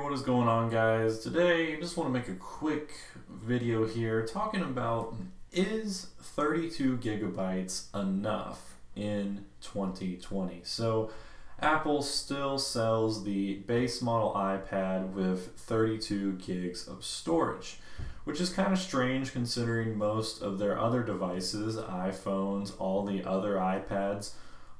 What is going on, guys? Today I just want to make a quick video here talking about, is 32 gigabytes enough in 2020? So Apple still sells the base model iPad with 32 gigs of storage, which is kind of strange considering most of their other devices, iPhones, all the other iPads,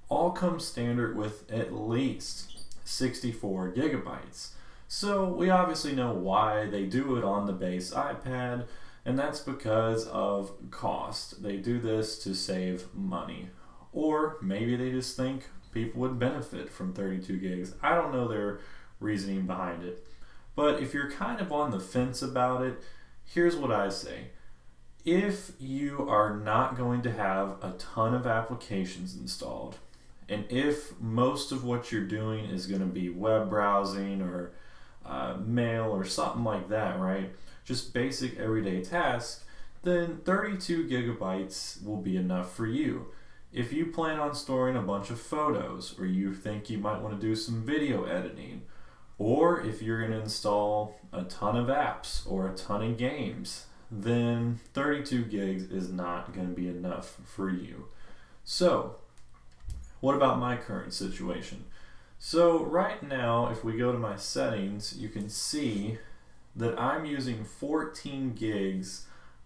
all come standard with at least 64 gigabytes. So we obviously know why they do it on the base iPad, and that's because of cost. They do this to save money. Or maybe they just think people would benefit from 32 gigs. I don't know their reasoning behind it. But if you're kind of on the fence about it, here's what I say. If you are not going to have a ton of applications installed, and if most of what you're doing is going to be web browsing or mail or something like that, right? Just basic everyday tasks, then 32 gigabytes will be enough for you. If you plan on storing a bunch of photos, or you think you might want to do some video editing, or if you're going to install a ton of apps or a ton of games, then 32 gigs is not going to be enough for you. So, what about my current situation? So right now, if we go to my settings, you can see that I'm using 14 gigs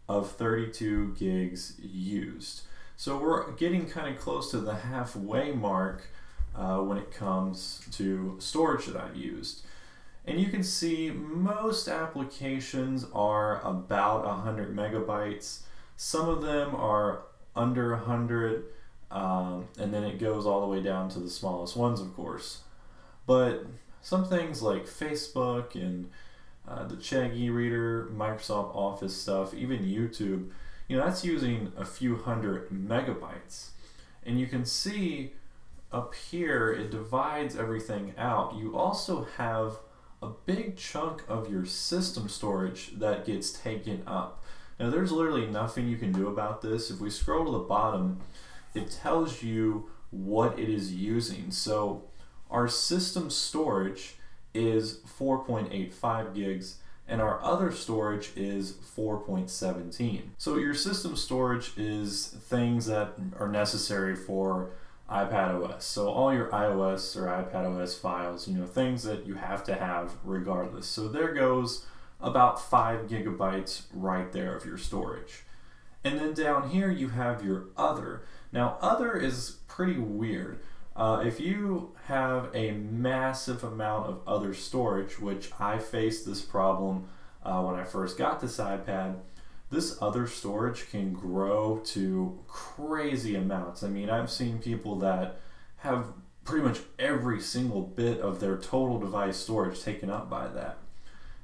of 32 gigs used. So we're getting kind of close to the halfway mark when it comes to storage that I've used. And you can see most applications are about 100 megabytes. Some of them are under 100. And then it goes all the way down to the smallest ones, of course. But some things like Facebook and the Chegg e-reader, Microsoft Office stuff, even YouTube, that's using a few hundred megabytes. And you can see up here, it divides everything out. You also have a big chunk of your system storage that gets taken up. Now, there's literally nothing you can do about this. If we scroll to the bottom, it tells you what it is using. So our system storage is 4.85 gigs and our other storage is 4.17. So your system storage is things that are necessary for iPad OS. So all your iOS or iPad OS files, things that you have to have regardless. So there goes about 5 gigabytes right there of your storage. And then down here you have your other. Now, other is pretty weird. If you have a massive amount of other storage, which I faced this problem when I first got this iPad, this other storage can grow to crazy amounts. I mean, I've seen people that have pretty much every single bit of their total device storage taken up by that.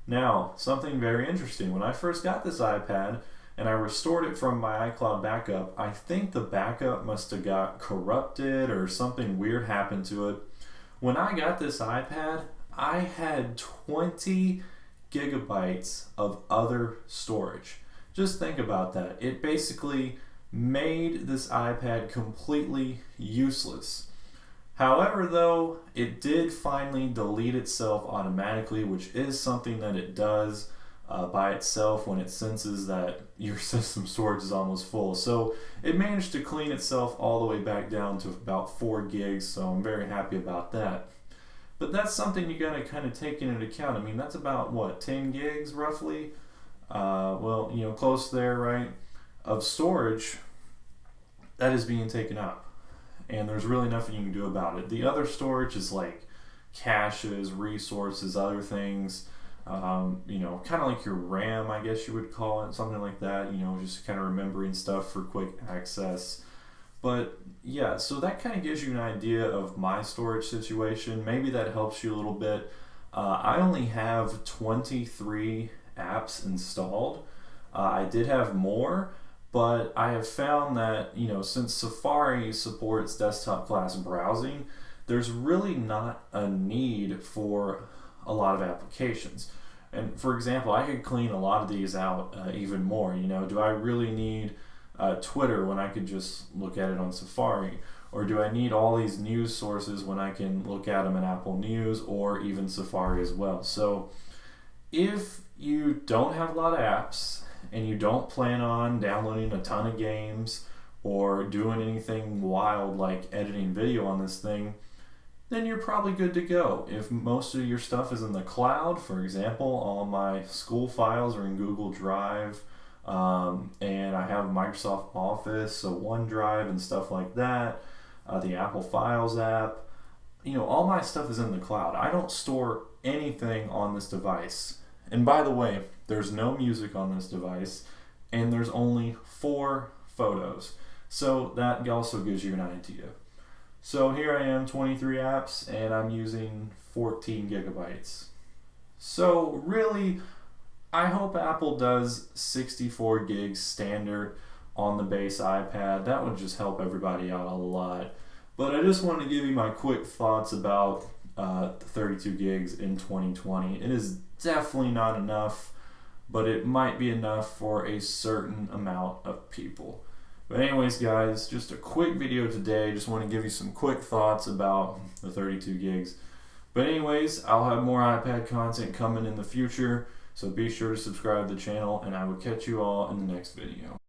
Now, something very interesting. When I first got this iPad, and I restored it from my iCloud backup, I think the backup must have got corrupted or something weird happened to it. When I got this iPad, I had 20 gigabytes of other storage. Just think about that. It basically made this iPad completely useless. However, though, it did finally delete itself automatically, which is something that it does by itself when it senses that your system storage is almost full. So it managed to clean itself all the way back down to about 4 gigs, so I'm very happy about that. But that's something you gotta kind of take into account. I mean, that's about, what, 10 gigs roughly? Close there, right? Of storage that is being taken up. And there's really nothing you can do about it. The other storage is like caches, resources, other things. Kind of like your RAM, I guess you would call it, something like that, just kind of remembering stuff for quick access. But yeah, so that kind of gives you an idea of my storage situation. Maybe that helps you a little bit. I only have 23 apps installed. I did have more, but I have found that, since Safari supports desktop class browsing, there's really not a need for a lot of applications. And for example, I could clean a lot of these out even more. Do I really need Twitter when I could just look at it on Safari? Or do I need all these news sources when I can look at them in Apple News or even Safari as well? So if you don't have a lot of apps and you don't plan on downloading a ton of games or doing anything wild like editing video on this thing, then you're probably good to go. If most of your stuff is in the cloud, for example, all my school files are in Google Drive, and I have Microsoft Office, so OneDrive and stuff like that, the Apple Files app, all my stuff is in the cloud. I don't store anything on this device. And by the way, there's no music on this device, and there's only 4 photos. So that also gives you an idea. So here I am, 23 apps, and I'm using 14 gigabytes. So really, I hope Apple does 64 gigs standard on the base iPad. That would just help everybody out a lot. But I just wanted to give you my quick thoughts about 32 gigs in 2020. It is definitely not enough, but it might be enough for a certain amount of people. But anyways, guys, just a quick video today. Just want to give you some quick thoughts about the 32 gigs. But anyways, I'll have more iPad content coming in the future, so be sure to subscribe to the channel, and I will catch you all in the next video.